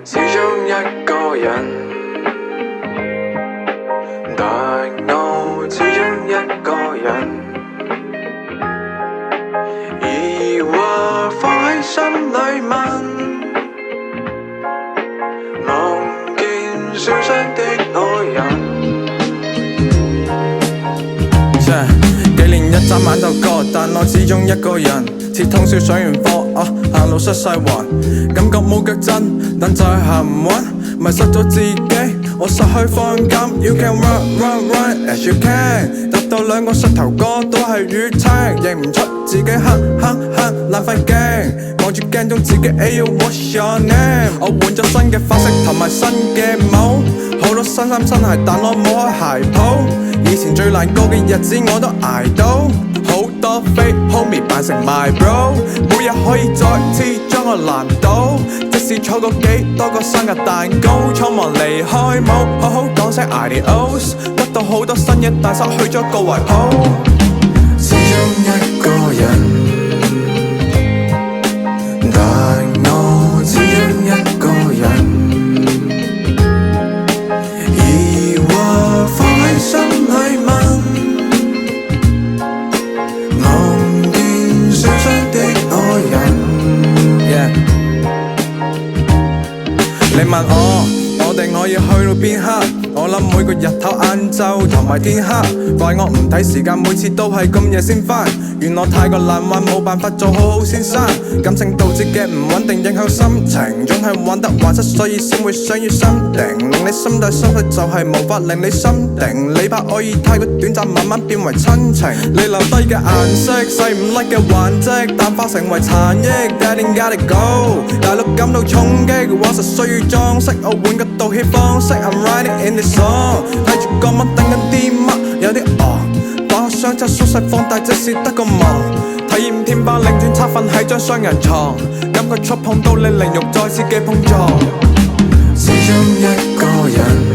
始終一個人，但我始終一個人，疑惑放喺心裏問，望見受傷的愛人。幾年一眨眼就過，但我始終一個人。似通宵上完課，行路失勢環，感覺冇腳震，但就係行唔穩，迷失咗自己，我失去方感。You can run as you can， 達到兩個膝頭哥都係淤青，認唔出自己浪費鏡，望住鏡中自己 What's your name？ 我換咗新嘅髮色同埋新嘅帽，好多新衫新鞋，但我冇開鞋鋪。以前最難過嘅日子我都捱到，好多 fake homie 扮成 my bro， 每日可以再次將我難倒，即使錯過幾多個生日蛋糕，匆忙離開冇好好講聲 adios， 得到好多新嘢但失去咗個懷抱。始終一個人，但我始終一個人，疑惑放喺心裏問，望見受傷的愛人。你問我哋可以去到邊刻？我諗每個日頭晏晝同埋天黑，怪我唔睇時間，每次都係咁夜先返。原來太過難玩，冇辦法做好好先生。感情導致嘅唔穩定影響心情，總係患得患失，所以先會想要心定。令你心大心細就係無法令你心定。你怕愛意太過短暫，慢慢變為親情。你留低嘅顏色，洗唔甩嘅痕跡，淡化成為殘憶。Daddy gotta go， 大陸感到衝擊，話實需要裝飾，我換個道歉方式。I'm writing in this song， 睇住個蚊等緊啲乜，有啲把相冊縮細放大，即使得個夢，體驗天花，擰轉插瞓喺張雙人床，感覺觸碰到你靈肉再次嘅碰撞。始終一個人。